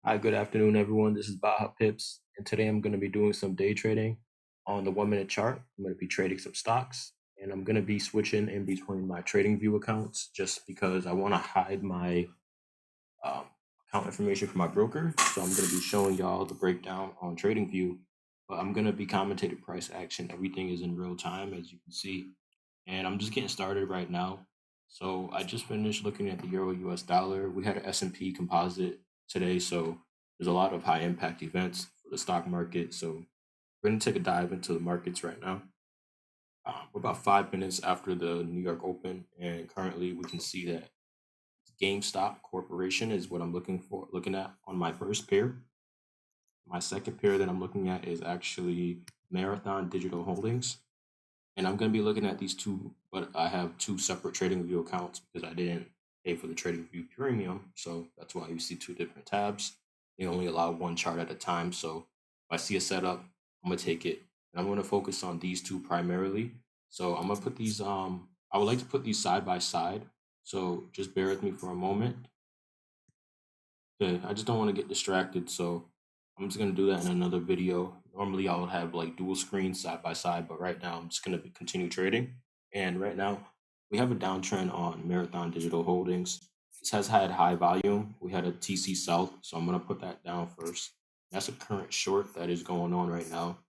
Hi, good afternoon, everyone. This is Baha Pips, and today I'm going to be doing some day trading on the 1 minute chart. I'm going to be trading some stocks, and I'm going to be switching in between my TradingView accounts just because I want to hide my um, account information for my broker. So I'm going to be showing y'all the breakdown on TradingView, but I'm going to be commentating price action. Everything is in real time, as you can see, and I'm just getting started right now. So I just finished looking at the Euro US dollar. We had an S&P composite today, so there's a lot of high impact events for the stock market. So we're going to take a dive into the markets right now. We're about 5 minutes after the New York Open, and currently we can see that GameStop Corporation is what I'm looking at on my first pair. My second pair that I'm looking at is actually Marathon Digital Holdings. And I'm going to be looking at these two, but I have two separate TradingView accounts because I didn't pay for the TradingView Premium. So that's why you see two different tabs. They only allow one chart at a time. So if I see a setup, I'm going to take it. And I'm going to focus on these two primarily. So I'm going to put these, I would like to put these side by side. So just bear with me for a moment. Okay, I just don't want to get distracted. So I'm just going to do that in another video. Normally I would have like dual screens side by side, but right now I'm just going to continue trading. And right now we have a downtrend on Marathon Digital Holdings. This has had high volume. We had a TC South, so I'm going to put that down first. That's a current short that is going on right now.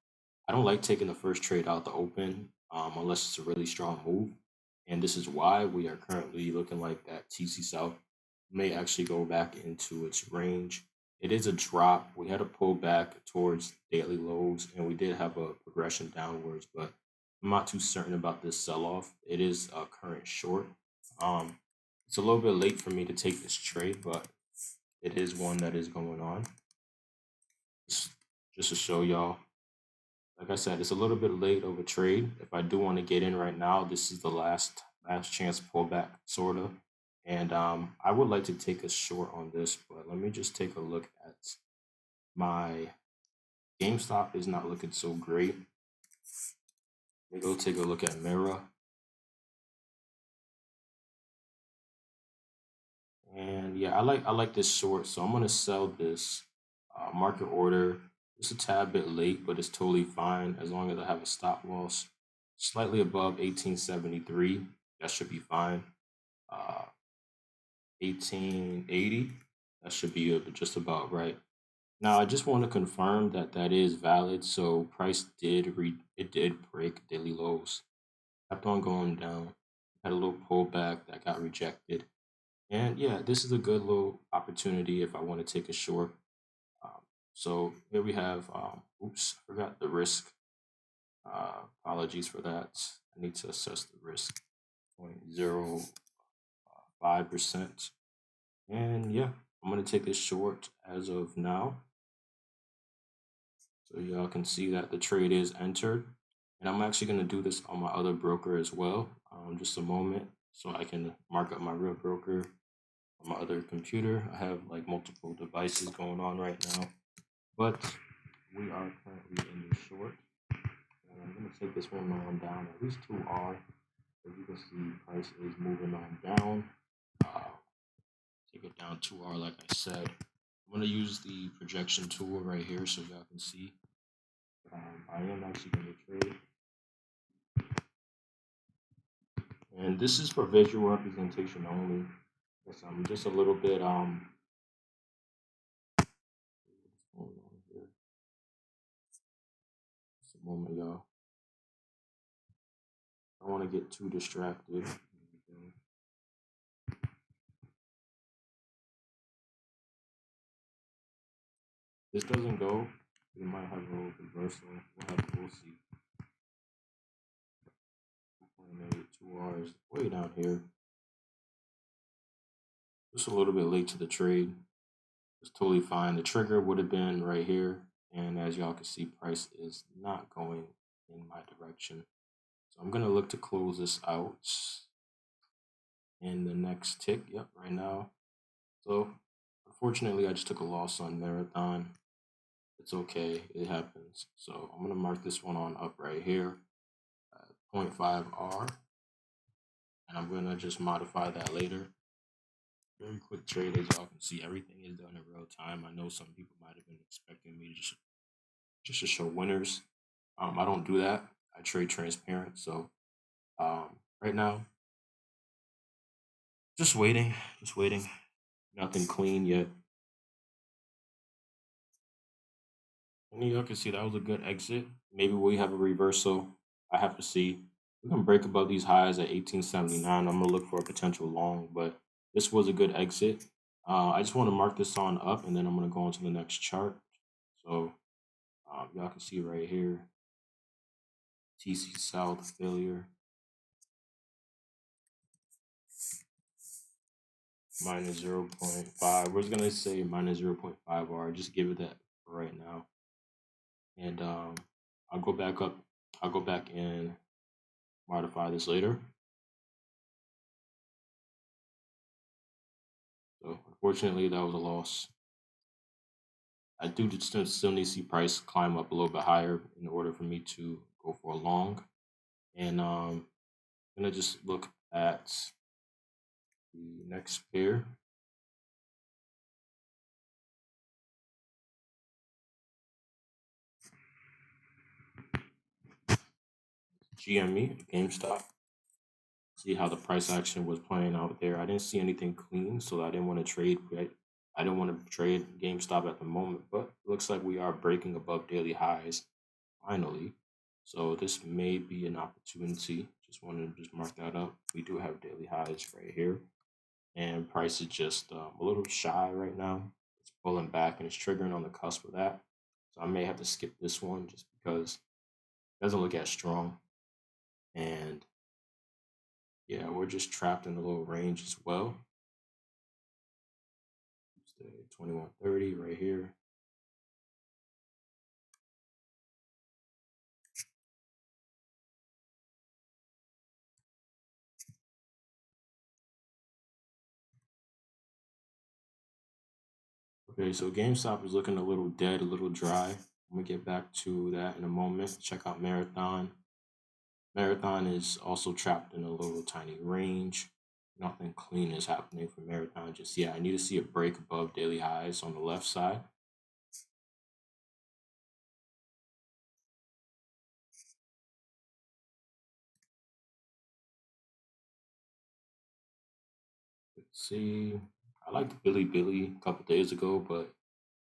I don't like taking the first trade out the open unless it's a really strong move. And this is why we are currently looking like that TC South may actually go back into its range. It is a drop. We had a pull back towards daily lows, and we did have a progression downwards, but I'm not too certain about this sell-off. It is a current short. It's a little bit late for me to take this trade, but it is one that is going on. Just to show y'all, like I said, it's a little bit late of a trade. If I do want to get in right now, this is the last chance pullback, sort of. And I would like to take a short on this, but let me just take a look at my GameStop is not looking so great. Let me go take a look at Mira. And yeah, I like this short, so I'm gonna sell this market order. It's a tad bit late, but it's totally fine as long as I have a stop loss slightly above 1873. That should be fine. 1880. That should be just about right. Now, I just want to confirm that that is valid. So price did break daily lows. Kept on going down. Had a little pullback that got rejected. And yeah, this is a good little opportunity if I want to take a short. Um, so here we have, oops, forgot the risk. Apologies for that. I need to assess the risk. 0.05%. And yeah, I'm going to take this short as of now. So y'all can see that the trade is entered. And I'm actually going to do this on my other broker as well. Just a moment so I can mark up my real broker on my other computer. I have like multiple devices going on right now. But we are currently in the short. And I'm going to take this one on down, at least 2R. As you can see, price is moving on down. Take it down 2R like I said. I'm going to use the projection tool right here so y'all can see. I am actually going to trade. And this is for visual representation only. Yes, I'm just a little bit what's going on here? Just a moment, y'all. I don't want to get too distracted. This doesn't go. We might have a little reversal. We'll see. 2 hours way down here. Just a little bit late to the trade. It's totally fine. The trigger would have been right here. And as y'all can see, price is not going in my direction. So I'm going to look to close this out in the next tick. Yep, right now. So unfortunately, I just took a loss on Marathon. It's okay. It happens. So I'm going to mark this one on up right here at 0.5R. And I'm going to just modify that later. Very quick trade, as y'all can see, everything is done in real time. I know some people might have been expecting me to just to show winners. I don't do that. I trade transparent. So right now, just waiting, just waiting. Nothing clean yet. And y'all can see that was a good exit. Maybe we have a reversal. I have to see. We can break above these highs at 1879. I'm gonna look for a potential long, but this was a good exit. I just want to mark this on up, and then I'm gonna go on to the next chart. So y'all can see right here, TC South failure, minus 0.5. We're just gonna say minus 0.5 R. Just give it that for right now, and I'll go back up. I'll go back and modify this later. So unfortunately, that was a loss. I do still need to see price climb up a little bit higher in order for me to go for a long. And I'm gonna just look at the next pair. GME, GameStop. See how the price action was playing out there. I didn't see anything clean, so I didn't want to trade. I didn't want to trade GameStop at the moment, but it looks like we are breaking above daily highs finally. So this may be an opportunity. Just wanted to just mark that up. We do have daily highs right here, and price is just a little shy right now. It's pulling back and it's triggering on the cusp of that. So I may have to skip this one just because it doesn't look as strong. And yeah, we're just trapped in a little range as well. 2130 right here. Okay, so GameStop is looking a little dead, a little dry. I'm gonna get back to that in a moment. Check out Marathon. Marathon is also trapped in a little tiny range. Nothing clean is happening for Marathon just yet. I need to see a break above daily highs on the left side. Let's see. I liked Billy a couple days ago, but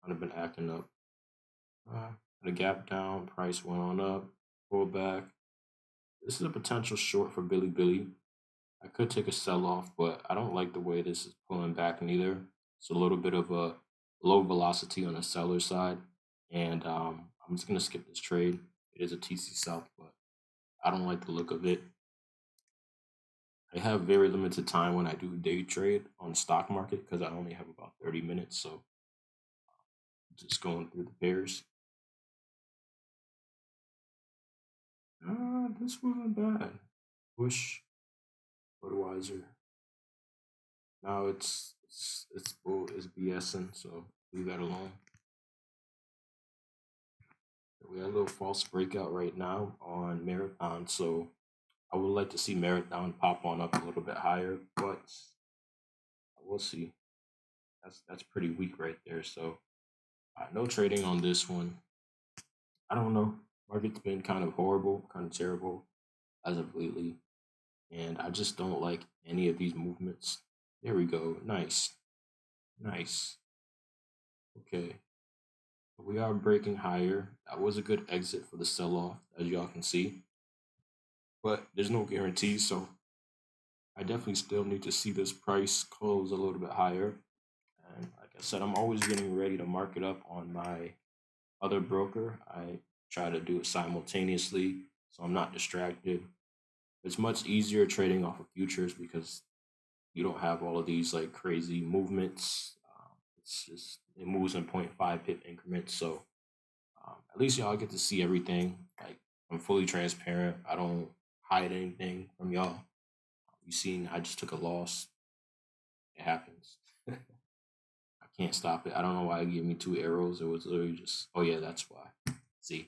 kind of been acting up. Had a gap down, price went on up, pull back. This is a potential short for Billy. I could take a sell off, but I don't like the way this is pulling back neither. It's a little bit of a low velocity on the seller side, and I'm just gonna skip this trade. It is a TC South, but I don't like the look of it. I have very limited time when I do day trade on the stock market because I only have about 30 minutes, so just going through the pairs. This wasn't bad. Bush, Budweiser. Now it's BSing, so leave that alone. We have a little false breakout right now on Marathon, so I would like to see Marathon pop on up a little bit higher, but we'll see. That's pretty weak right there. So no trading on this one. I don't know. Market's been kind of horrible, kind of terrible as of lately, and I just don't like any of these movements. There we go. Nice, nice. Okay, we are breaking higher. That was a good exit for the sell-off, as y'all can see, but there's no guarantee. So I definitely still need to see this price close a little bit higher. And like I said, I'm always getting ready to mark it up on my other broker. I try to do it simultaneously so I'm not distracted. It's much easier trading off of futures because you don't have all of these like crazy movements. It's just it moves in 0.5 pip increments. So at least y'all get to see everything. Like I'm fully transparent. I don't hide anything from y'all. You seen I just took a loss. It happens. I can't stop it. I don't know why it gave me two arrows. It was literally just oh yeah, that's why. See,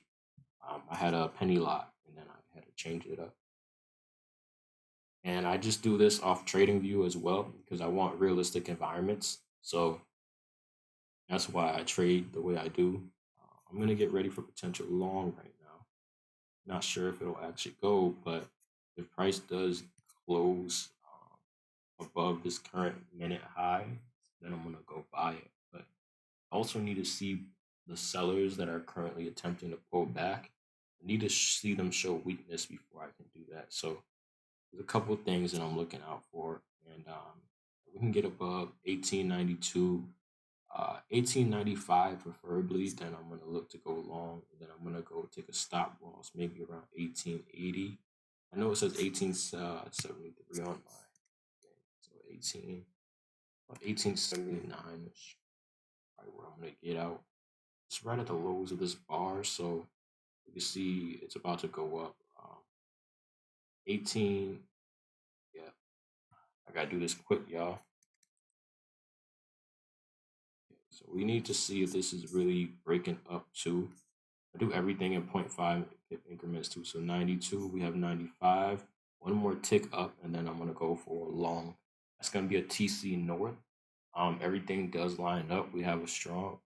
I had a penny lot and then I had to change it up. And I just do this off TradingView as well because I want realistic environments. So that's why I trade the way I do. I'm gonna get ready for potential long right now. Not sure if it'll actually go, but if price does close above this current minute high, then I'm gonna go buy it. But I also need to see the sellers that are currently attempting to pull back. I need to see them show weakness before I can do that. So there's a couple of things that I'm looking out for, and we can get above 1892, 1895 preferably. Then I'm gonna look to go long, and then I'm gonna go take a stop loss maybe around 1880. I know it says 1873 on my thing, so 1879 is right where I'm gonna get out. It's right at the lows of this bar, so you can see it's about to go up. 18, yeah, I gotta do this quick, y'all. So we need to see if this is really breaking up too. I do everything in 0.5 increments too. So 92, we have 95. One more tick up, and then I'm gonna go for a long. That's gonna be a TC North. Everything does line up. We have a strong,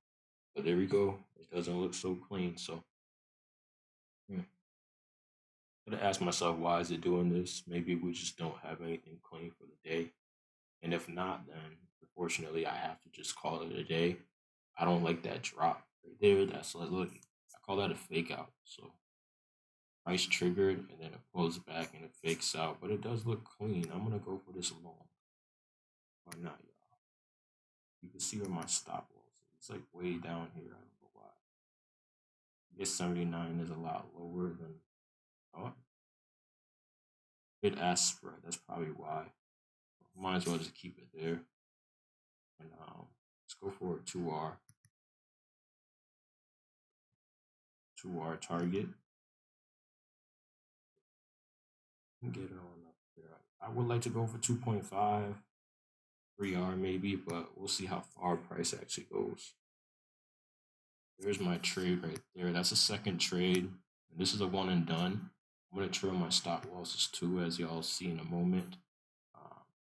but there we go. It doesn't look so clean. So I'm gonna ask myself, why is it doing this? Maybe we just don't have anything clean for the day. And if not, then unfortunately I have to just call it a day. I don't like that drop right there. That's like, look, I call that a fake out. So price triggered and then it pulls back and it fakes out, but it does look clean. I'm gonna go for this long. Why not, y'all? You can see where my stop was. It's like way down here. I don't know why. I guess 79 is a lot lower than oh, bid ask spread. That's probably why. Might as well just keep it there. And let's go for a 2R target. Get it on up there. I would like to go for 2.5, 3R maybe, but we'll see how far price actually goes. There's my trade right there. That's a second trade. This is a one and done. I'm going to trail my stop losses too, as y'all see in a moment.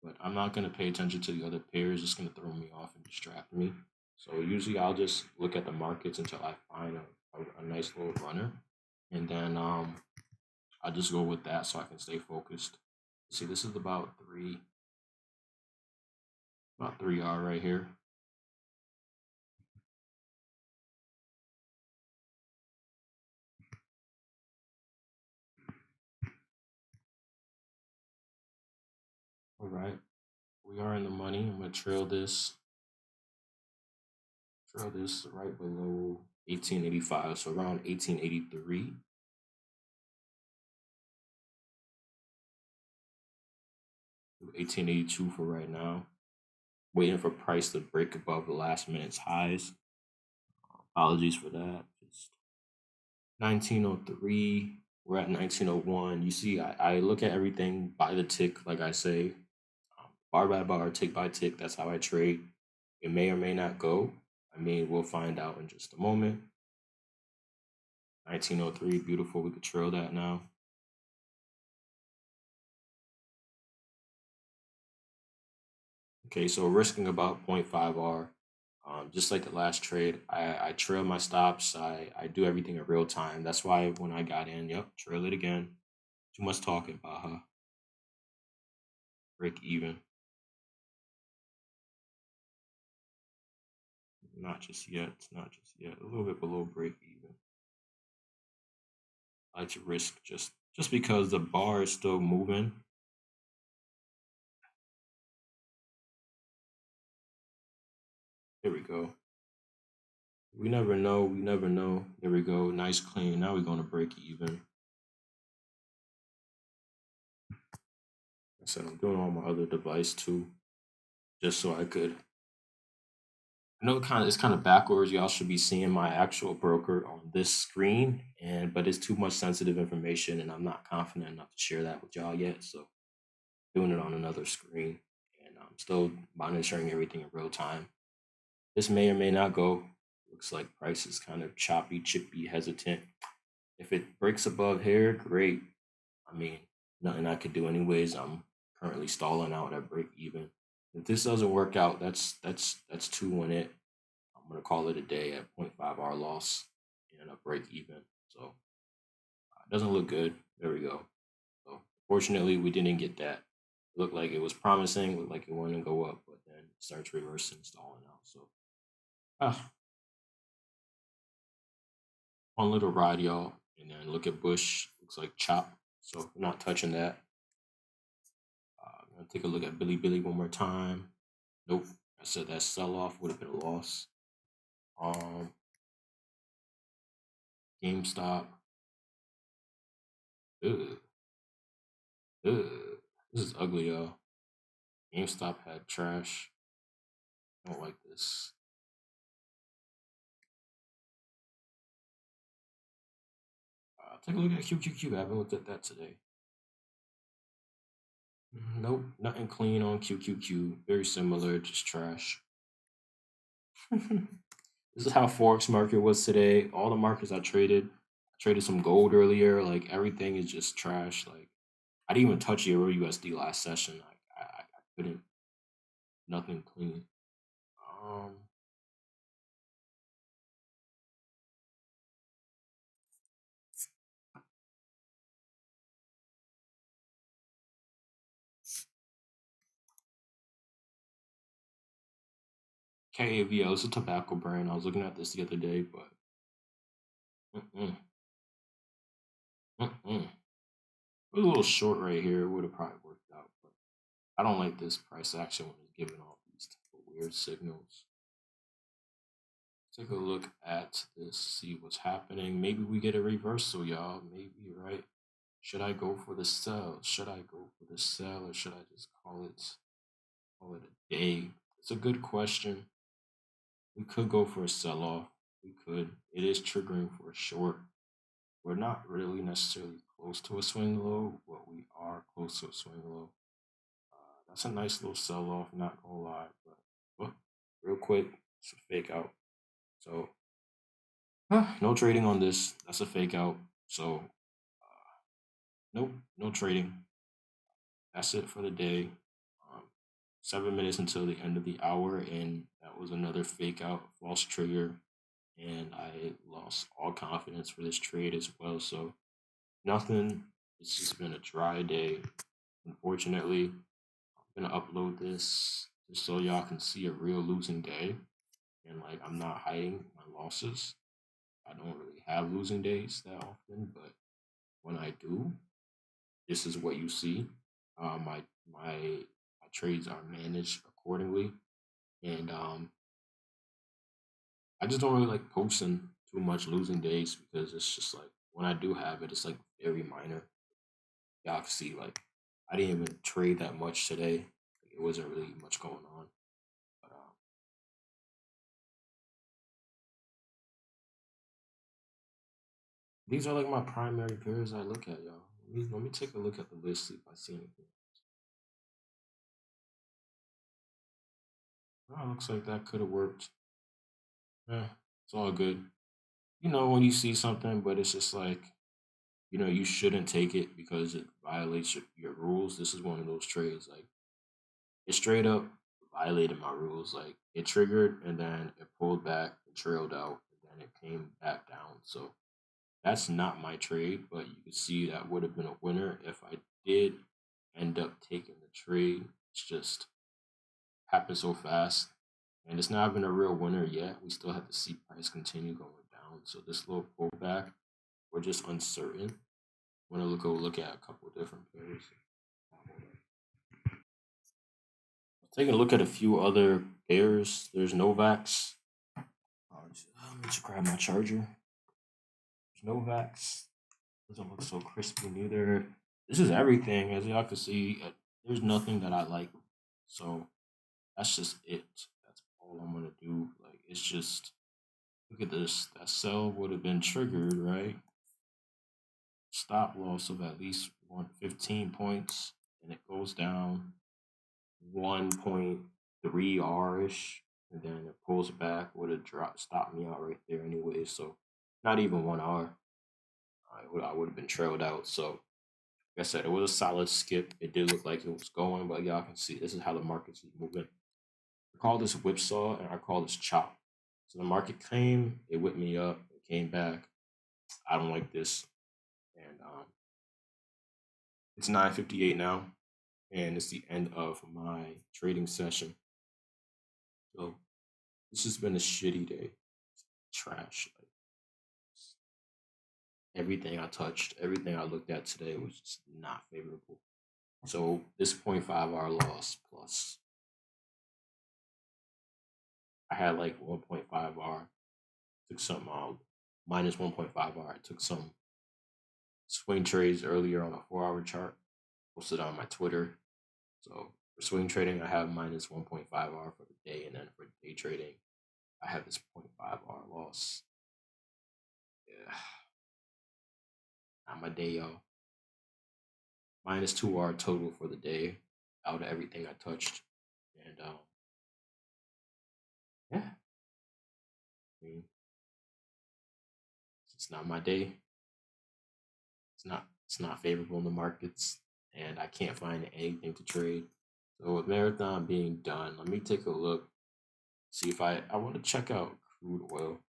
But I'm not going to pay attention to the other pairs. It's going to throw me off and distract me. So usually I'll just look at the markets until I find a nice little runner. And then I'll just go with that so I can stay focused. See, this is about 3R right here. All right, we are in the money. I'm gonna trail this right below 1885, so around 1883. 1882 for right now. Waiting for price to break above the last minute's highs. Apologies for that. Just 1903. We're at 1901. You see, I look at everything by the tick, like I say, bar by bar, tick by tick. That's how I trade. It may or may not go. I mean, we'll find out in just a moment. 1903, beautiful. We could trail that now. Okay, so risking about 0.5R. Just like the last trade, I trail my stops. I do everything in real time. That's why when I got in, yep, trail it again. Too much talking, Baja. Break even. Not just yet. Not just yet. A little bit below break even. I like to risk just because the bar is still moving. Here we go. We never know. We never know. There we go. Nice clean. Now we're going to break even. I said I'm doing on my other device too, just so I could. I know it's kind of backwards. Y'all should be seeing my actual broker on this screen, but it's too much sensitive information, and I'm not confident enough to share that with y'all yet. So doing it on another screen, and I'm still monitoring everything in real time. This may or may not go. Looks like price is kind of choppy, chippy, hesitant. If it breaks above here, great. I mean, nothing I could do anyways. I'm currently stalling out at break even. If this doesn't work out, that's two on it. I'm gonna call it a day at 0.5 hour loss and a break even. So it doesn't look good. There we go. So fortunately, we didn't get that. It looked like it was promising. Looked like it wanted to go up, but then it starts reversing, stalling out. So ah, one little ride, y'all, and then look at Bush. Looks like chop. So we're not touching that. I'm gonna take a look at Billy Billy one more time. Nope. I said that sell off would have been a loss. Um, GameStop. Ugh, ugh. This is ugly, y'all. GameStop had trash. I don't like this. Take a look at QQQ. I haven't looked at that today. Nope, nothing clean on QQQ. Very similar, just trash. This is how forex market was today. All the markets I traded some gold earlier. Like everything is just trash. Like I didn't even touch Euro USD last session. Like I couldn't. Nothing clean. Um, KAVL is a tobacco brand. I was looking at this the other day, but mm-mm, mm-mm. It was a little short right here. It would have probably worked out, but I don't like this price action when it's giving off these type of weird signals. Take a look at this, see what's happening. Maybe we get a reversal, y'all. Maybe, right? Should I go for the sell? Should I go for the sell, or should I just call it a day? It's a good question. We could go for a sell off. We could. It is triggering for a short. We're not really necessarily close to a swing low, but we are close to a swing low. That's a nice little sell off, not gonna lie. But look, real quick, it's a fake out. So no trading on this. That's a fake out. So nope, no trading. That's it for the day. 7 minutes until the end of the hour, and that was another fake out, false trigger, and I lost all confidence for this trade as well. So nothing. It's just been a dry day. Unfortunately, I'm gonna upload this just so y'all can see a real losing day, and like I'm not hiding my losses. I don't really have losing days that often, but when I do, this is what you see. My trades are managed accordingly, and I just don't really like posting too much losing days because it's just like when I do have it, it's like very minor. Y'all can see like I didn't even trade that much today. It wasn't really much going on. But these are like my primary pairs I look at, y'all. Let me take a look at the list, see if I see anything. Oh, looks like that could have worked. It's all good. You know, when you see something, but it's just like, you shouldn't take it because it violates your rules. This is one of those trades. Like, it straight up violated my rules. Like, it triggered and then it pulled back and trailed out and then it came back down. So, that's not my trade, but you can see that would have been a winner if I did end up taking the trade. It's just happened so fast. And it's not even a real winner yet. We still have to see price continue going down. So this little pullback, we're just uncertain. I'm gonna go look at a couple of different pairs. Taking a look at a few other pairs. There's Novaks. Let me just grab my charger. There's Novaks. Doesn't look so crispy neither. This is everything, as y'all can see. There's nothing that I like. So that's just it. That's all I'm gonna do. Like it's just look at this. That sell would have been triggered, right? Stop loss of at least 115 points, and it goes down 1.3 R ish, and then it pulls back, would have dropped, stopped me out right there anyway. So not even 1 hour, I would have been trailed out. So I said, it was a solid skip. It did look like it was going, but y'all can see this is how the markets is moving. I call this whipsaw and I call this chop. So the market came, it whipped me up, it came back. I don't like this. And it's 9:58 now, and it's the end of my trading session. So this has been a shitty day. Trash. Like, everything I touched, everything I looked at today was just not favorable. So this 0.5 hour loss plus, I had like 1.5 hour, took some minus 1.5 hour. I took some swing trades earlier on a 4 hour chart, posted on my Twitter. So for swing trading, I have minus 1.5 hour for the day, and then for day trading, I have this 0.5 hour loss. Yeah, not my day, y'all. Minus 2 hour total for the day out of everything I touched, and yeah, I mean, it's not my day. It's not favorable in the markets, and I can't find anything to trade. So with marathon being done, let me take a look, see if I want to check out crude oil.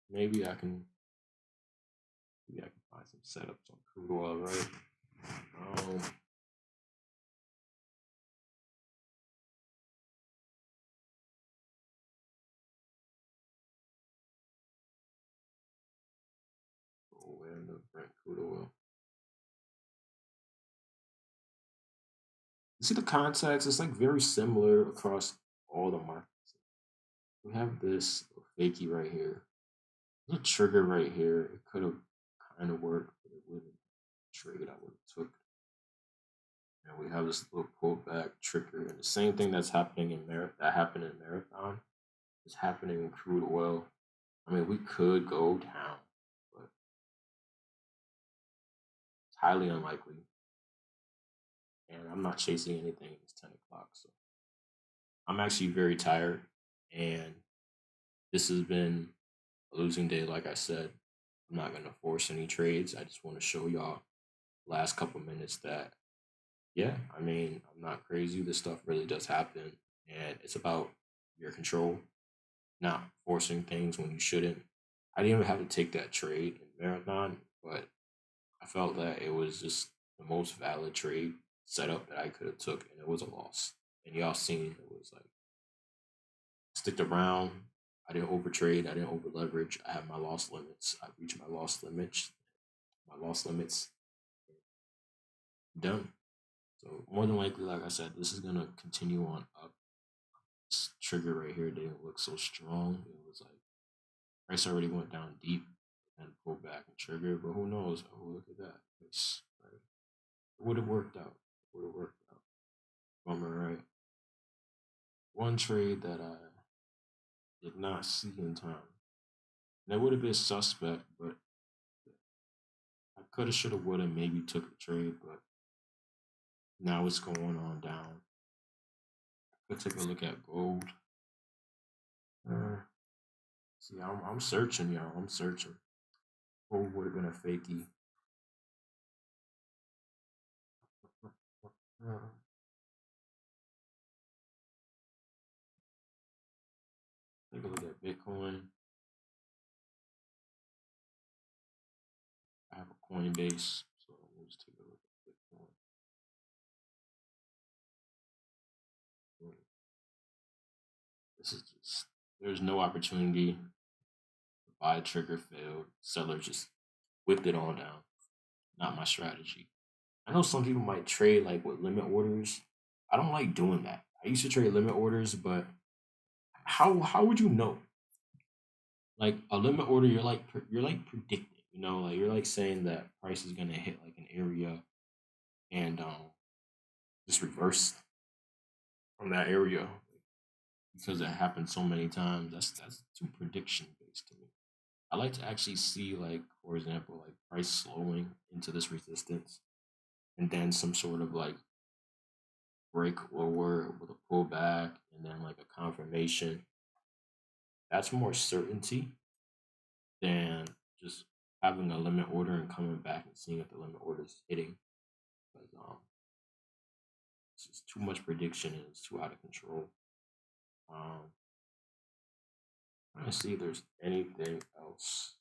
Maybe I can find some setups on crude oil, right? Where in the Brent crude oil? You see the context? It's like very similar across all the markets. We have this fakey right here. There's a trigger right here. It could have kind of worked, but it wouldn't trade. I would have took. And we have this little pullback trigger, and the same thing that's happening in that happened in marathon is happening in crude oil. I mean, we could go down, but it's highly unlikely. And I'm not chasing anything. It's 10 o'clock, so I'm actually very tired, and this has been a losing day. Like I said, I'm not gonna force any trades. I just want to show y'all last couple minutes that yeah, I mean, I'm not crazy. This stuff really does happen, and it's about your control, not forcing things when you shouldn't. I didn't even have to take that trade in marathon, but I felt that it was just the most valid trade setup that I could have took, and it was a loss. And y'all seen it was like sticked around. I didn't overtrade. I didn't over leverage. I had my loss limits. I reached my loss limits. My loss limits done. So more than likely, like I said, this is gonna continue on up. This trigger right here didn't look so strong. It was like price already went down deep and pulled back and triggered, but who knows? Oh, look at that. Right? It would have worked out. It would have worked out. Bummer, right? One trade that I did not see in time. And it would have been suspect, but I could have, should have, would have maybe took the trade, but now it's going on down. Let's take a look at gold. See, I'm searching, y'all. I'm searching. Gold would have been a fakie. Take a look at Bitcoin. I have a Coinbase, so let's take a look at Bitcoin. This is just, there's no opportunity. The buy trigger failed. Seller just whipped it on down. Not my strategy. I know some people might trade like with limit orders. I don't like doing that. I used to trade limit orders, but how would you know? Like a limit order, you're like predicting. Like you're like saying that price is gonna hit like an area and just reverse from that area because it happened so many times. That's too prediction based to me. I like to actually see like, for example, like price slowing into this resistance and then some sort of like break lower with a pullback and then like a confirmation. That's more certainty than just having a limit order and coming back and seeing if the limit order is hitting. Because it's just too much prediction and it's too out of control. Trying to see if there's anything else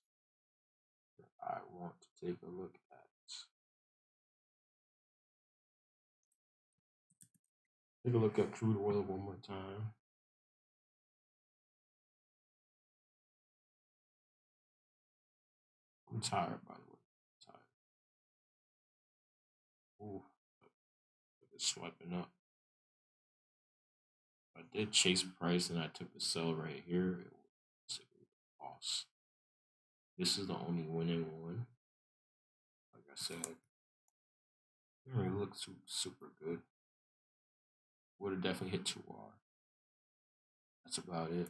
that I want to take a look at. Take a look at crude oil one more time. I'm tired, by the way. I'm tired. Ooh, it's swiping up. I did chase price and I took the sell right here. It was a loss. This is the only winning one. Like I said, it didn't really look super good. Would have definitely hit 2R. That's about it.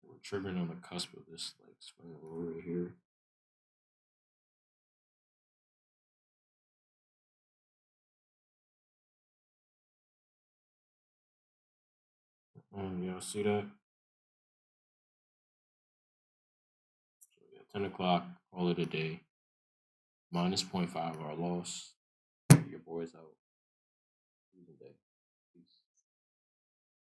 We're triggering on the cusp of this like swing low right here. Y'all see that? So yeah, 10 o'clock, call it a day. -0.5 our loss. Your boys out.